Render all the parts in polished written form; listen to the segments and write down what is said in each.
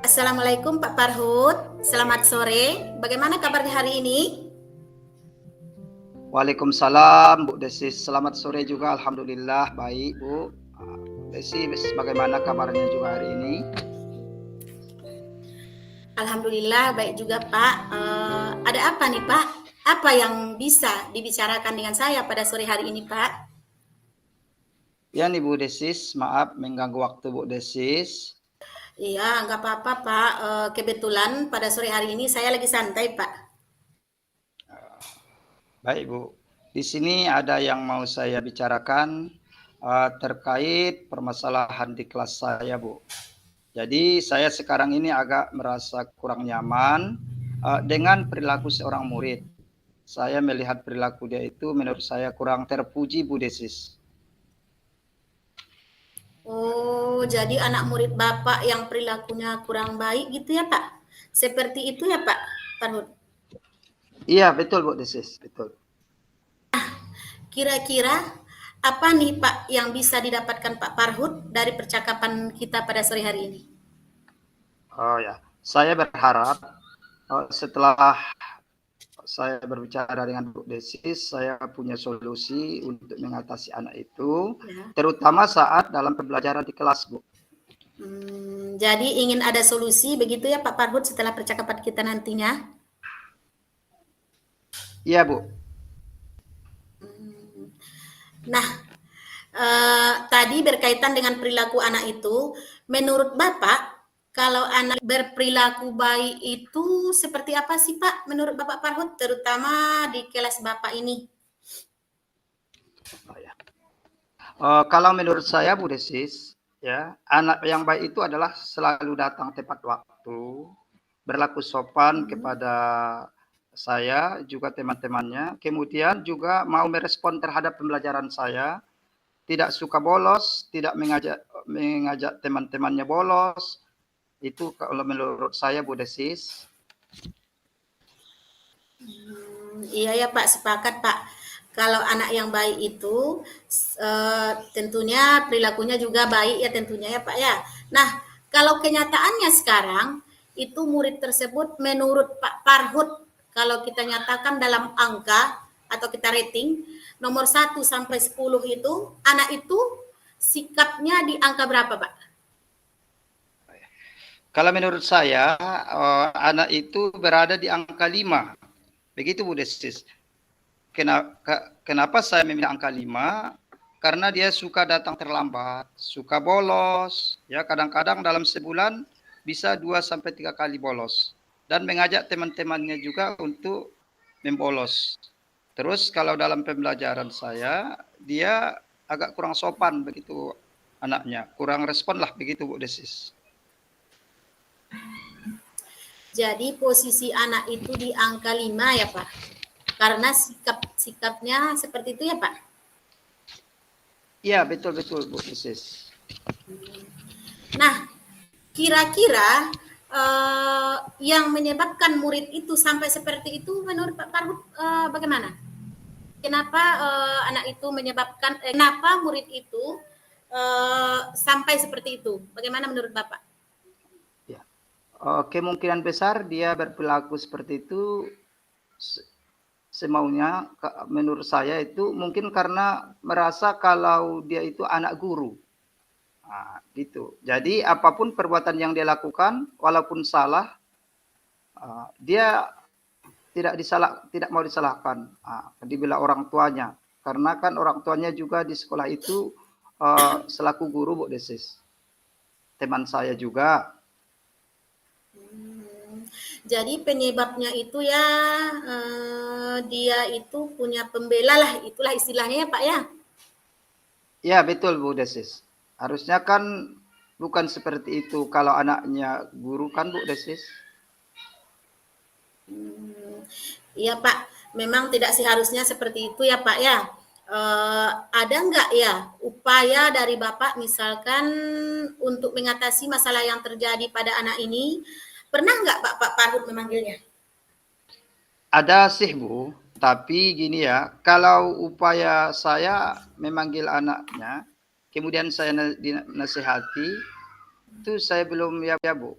Assalamualaikum Pak Farhud, selamat sore. Bagaimana kabarnya hari ini? Waalaikumsalam Bu Desi, selamat sore juga. Alhamdulillah baik Bu. Desi, bagaimana kabarnya juga hari ini? Alhamdulillah baik juga Pak. Ada apa nih Pak? Apa yang bisa dibicarakan dengan saya pada sore hari ini Pak? Ya nih Bu Desis, maaf mengganggu waktu Bu Desis. Iya, nggak apa-apa Pak. Kebetulan pada sore hari ini saya lagi santai Pak. Baik Bu, di sini ada yang mau saya bicarakan terkait permasalahan di kelas saya Bu. Jadi saya sekarang ini agak merasa kurang nyaman dengan perilaku seorang murid. Saya melihat perilaku dia itu menurut saya kurang terpuji Bu Desis. Oh, jadi anak murid Bapak yang perilakunya kurang baik gitu ya Pak? Seperti itu ya Pak Farhud? Iya betul Bu Desis, betul. Kira-kira apa nih Pak yang bisa didapatkan Pak Farhud dari percakapan kita pada sore hari ini? Oh ya, saya berharap setelah saya berbicara dengan Bu Desis, saya punya solusi untuk mengatasi anak itu, Ya. terutama saat dalam pembelajaran di kelas, Bu. Jadi ingin ada solusi begitu ya Pak Farhud setelah percakapan kita nantinya? Iya, Bu. Nah, tadi berkaitan dengan perilaku anak itu, menurut Bapak, kalau anak berperilaku baik itu seperti apa sih Pak menurut Bapak Farhud, terutama di kelas Bapak ini? Oh, ya. Kalau menurut saya, Bu Desis, ya, anak yang baik itu adalah selalu datang tepat waktu, berlaku sopan kepada saya, juga teman-temannya, kemudian juga mau merespon terhadap pembelajaran saya, tidak suka bolos, tidak mengajak teman-temannya bolos. Itu kalau menurut saya Bu Desis. Iya ya Pak, sepakat Pak. Kalau anak yang baik itu tentunya perilakunya juga baik ya tentunya ya Pak ya. Nah, kalau kenyataannya sekarang itu murid tersebut menurut Pak Farhud kalau kita nyatakan dalam angka atau kita rating nomor 1 sampai 10 itu anak itu sikapnya di angka berapa Pak? Kalau menurut saya anak itu berada di angka 5. Begitu Bu Desis. Kenapa saya memilih angka 5? Karena dia suka datang terlambat, suka bolos, ya kadang-kadang dalam sebulan bisa 2 sampai 3 kali bolos dan mengajak teman-temannya juga untuk membolos. Terus kalau dalam pembelajaran saya dia agak kurang sopan begitu anaknya, kurang respon lah begitu Bu Desis. Jadi posisi anak itu di angka 5 ya Pak. Karena sikapnya seperti itu ya Pak. Iya, betul-betul Bu Desis. Nah, kira-kira yang menyebabkan murid itu sampai seperti itu menurut Pak Farhud bagaimana? Kenapa anak itu menyebabkan kenapa murid itu sampai seperti itu? Bagaimana menurut Bapak? Ya. Kemungkinan besar dia berperilaku seperti itu semaunya, menurut saya itu mungkin karena merasa kalau dia itu anak guru. Nah, gitu. Jadi apapun perbuatan yang dia lakukan, walaupun salah, dia tidak mau disalahkan. Dibela orang tuanya. karena kan orang tuanya juga di sekolah itu selaku guru Bu Desis. Teman saya juga. Jadi penyebabnya itu ya dia itu punya pembela lah, itulah istilahnya ya Pak ya. Ya betul Bu Desis. Harusnya kan bukan seperti itu kalau anaknya guru kan Bu Desis. Iya Pak, memang tidak seharusnya seperti itu ya Pak ya. Ada nggak ya upaya dari Bapak misalkan untuk mengatasi masalah yang terjadi pada anak ini? Pernah nggak Pak Parhut memanggilnya? Ada sih Bu, tapi gini ya, kalau upaya saya memanggil anaknya, kemudian saya dinasehati, itu saya belum ya Bu,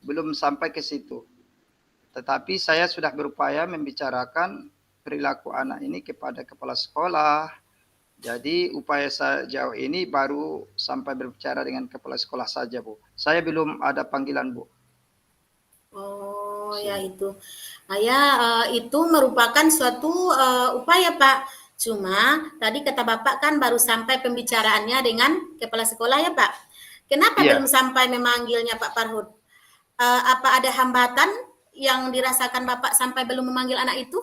belum sampai ke situ. Tetapi saya sudah berupaya membicarakan perilaku anak ini kepada kepala sekolah. Jadi upaya saya jauh ini baru sampai berbicara dengan kepala sekolah saja Bu. Saya belum ada panggilan Bu. Oh ya itu. Ya, itu merupakan suatu upaya Pak. Cuma tadi kata Bapak kan baru sampai pembicaraannya dengan kepala sekolah ya Pak. Kenapa belum Iya, sampai memanggilnya Pak Parhut? Apa ada hambatan yang dirasakan Bapak sampai belum memanggil anak itu?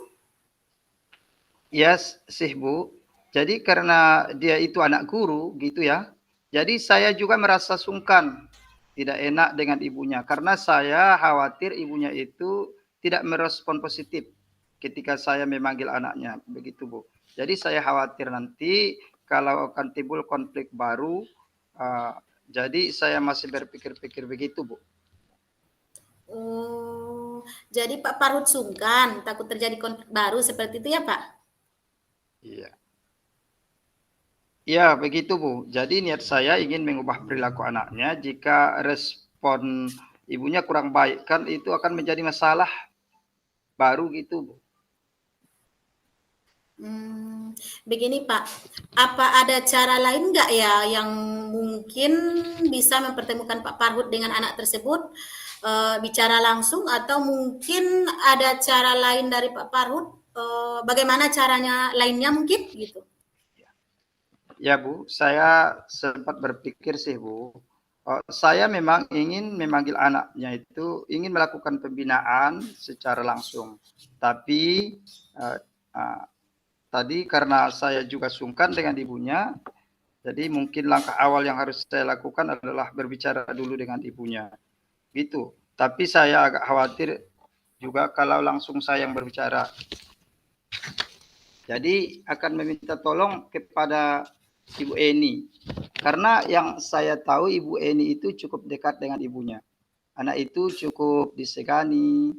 iya sih Bu. Jadi karena dia itu anak guru gitu ya. Jadi saya juga merasa sungkan, tidak enak dengan ibunya karena saya khawatir ibunya itu tidak merespon positif ketika saya memanggil anaknya begitu Bu. Jadi saya khawatir nanti kalau akan timbul konflik baru. uh, jadi saya masih berpikir-pikir begitu Bu. Oh, jadi Pak Parhut sungkan, takut terjadi konflik baru seperti itu ya Pak? Iya. Ya, begitu Bu. Jadi niat saya ingin mengubah perilaku anaknya. Jika respon ibunya kurang baik, kan itu akan menjadi masalah baru gitu Bu. Begini Pak, apa ada cara lain nggak ya yang mungkin bisa mempertemukan Pak Parhut dengan anak tersebut, bicara langsung atau mungkin ada cara lain dari Pak Parhut, bagaimana caranya lainnya mungkin gitu? Ya Bu, saya sempat berpikir sih Bu. Saya memang ingin memanggil anaknya itu, ingin melakukan pembinaan secara langsung. Tapi uh, uh, tadi karena saya juga sungkan dengan ibunya, jadi mungkin langkah awal yang harus saya lakukan adalah berbicara dulu dengan ibunya. Gitu. Tapi saya agak khawatir juga kalau langsung saya yang berbicara. Jadi akan meminta tolong kepada Ibu Eni. Karena yang saya tahu Ibu Eni itu cukup dekat dengan ibunya. Anak itu cukup disegani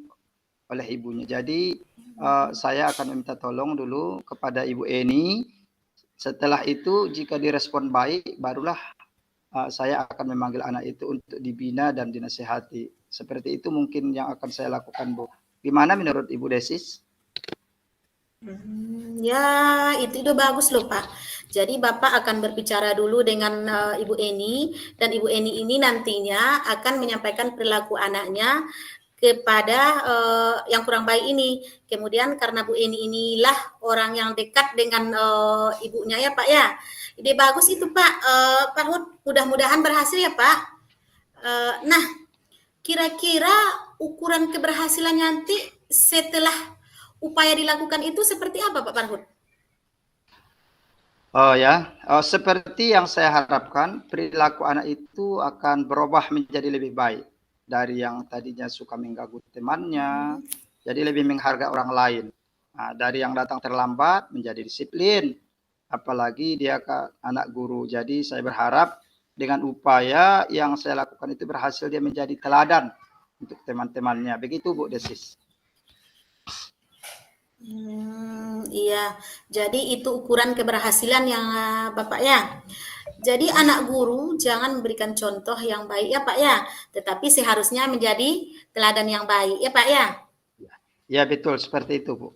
oleh ibunya. Jadi saya akan meminta tolong dulu kepada Ibu Eni. Setelah itu jika direspon baik, barulah saya akan memanggil anak itu untuk dibina dan dinasehati. Seperti itu mungkin yang akan saya lakukan, Bu. Gimana menurut Ibu Desis? Ya, itu udah bagus loh Pak. Jadi Bapak akan berbicara dulu dengan Ibu Eni dan Ibu Eni ini nantinya akan menyampaikan perilaku anaknya kepada yang kurang baik ini. Kemudian karena Bu Eni inilah orang yang dekat dengan ibunya ya Pak ya. Ide bagus itu Pak. Pak Hud, mudah-mudahan berhasil ya Pak. Nah, kira-kira ukuran keberhasilan nanti setelah upaya dilakukan itu seperti apa Pak Parhut? Oh ya, seperti yang saya harapkan, perilaku anak itu akan berubah menjadi lebih baik dari yang tadinya suka mengganggu temannya, jadi lebih menghargai orang lain. Nah, dari yang datang terlambat menjadi disiplin, apalagi dia anak guru. Jadi saya berharap dengan upaya yang saya lakukan itu berhasil dia menjadi teladan untuk teman-temannya. Begitu Bu Desis. Iya, jadi itu ukuran keberhasilan yang Bapak ya. Jadi anak guru jangan memberikan contoh yang baik ya Pak ya, tetapi seharusnya menjadi teladan yang baik ya Pak ya. Ya betul seperti itu Bu.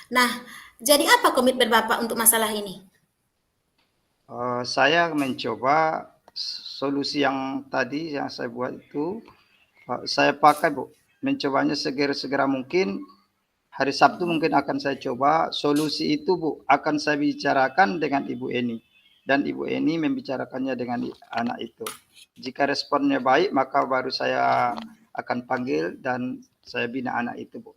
Nah, jadi apa komitmen Bapak untuk masalah ini? Saya mencoba solusi yang tadi yang saya buat itu saya pakai Bu, mencobanya segera mungkin Hari Sabtu mungkin akan saya coba. Solusi itu Bu akan saya bicarakan dengan Ibu Eni dan Ibu Eni membicarakannya dengan anak itu. Jika responnya baik maka baru saya akan panggil dan saya bina anak itu Bu.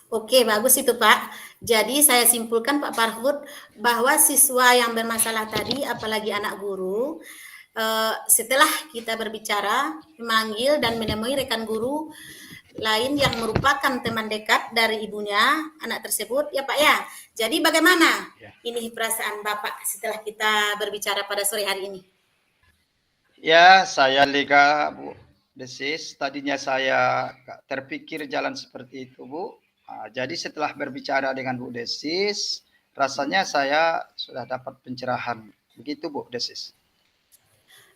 Oke, bagus itu Pak. Jadi saya simpulkan Pak Farhud bahwa siswa yang bermasalah tadi, apalagi anak guru, setelah kita berbicara, memanggil dan menemui rekan guru lain yang merupakan teman dekat dari ibunya anak tersebut, ya Pak ya. Jadi bagaimana ini perasaan Bapak setelah kita berbicara pada sore hari ini? Ya, saya lega Bu Desis. Tadinya saya terpikir jalan seperti itu Bu. Jadi setelah berbicara dengan Bu Desis, rasanya saya sudah dapat pencerahan. Begitu Bu Desis.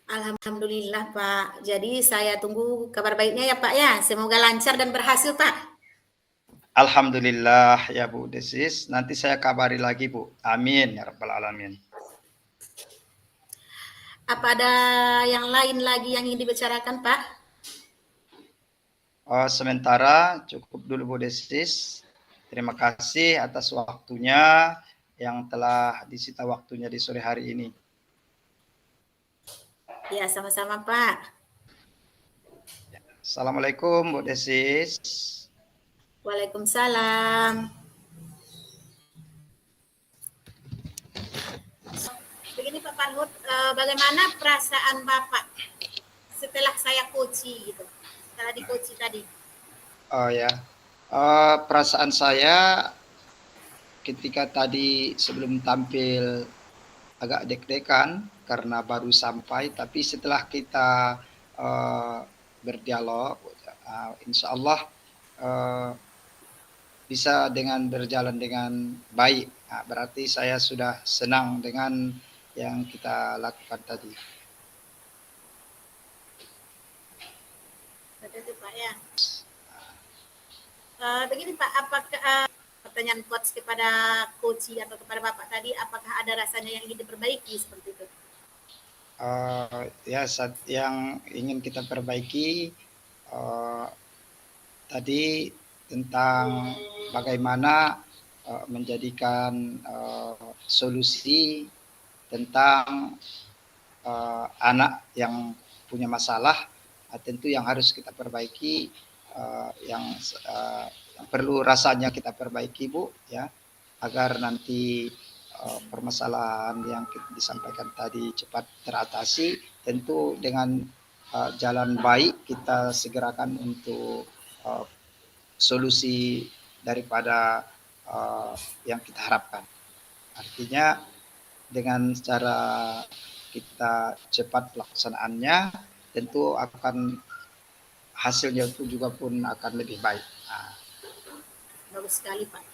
Alhamdulillah Pak. Jadi saya tunggu kabar baiknya ya Pak ya. Semoga lancar dan berhasil Pak. Alhamdulillah ya Bu Desis. Nanti saya kabari lagi Bu. Amin ya Rabbal Alamin. Apa ada yang lain lagi yang ingin dibicarakan Pak? Sementara cukup dulu Bu Desis. Terima kasih atas waktunya yang telah disita waktunya di sore hari ini. Ya, sama-sama Pak. Assalamualaikum Bu Desis. Waalaikumsalam. Begini Pak Farhud, bagaimana perasaan Bapak setelah saya coaching gitu, setelah di coaching tadi? Oh ya, perasaan saya ketika tadi sebelum tampil agak deg-degan karena baru sampai, tapi setelah kita berdialog, insya Allah bisa dengan berjalan dengan baik. Nah, berarti saya sudah senang dengan yang kita lakukan tadi. Betul Pak ya. Begini Pak, apakah pertanyaan coach kepada coach atau kepada Bapak tadi, apakah ada rasanya yang ingin diperbaiki seperti itu? Ya, yang ingin kita perbaiki tadi tentang bagaimana menjadikan solusi tentang anak yang punya masalah, tentu yang harus kita perbaiki, yang perlu rasanya kita perbaiki Bu ya, agar nanti permasalahan yang disampaikan tadi cepat teratasi. Tentu dengan jalan baik kita segerakan untuk solusi daripada yang kita harapkan. Artinya dengan cara kita cepat pelaksanaannya, tentu akan hasilnya itu juga pun akan lebih baik. Bagus sekali Pak.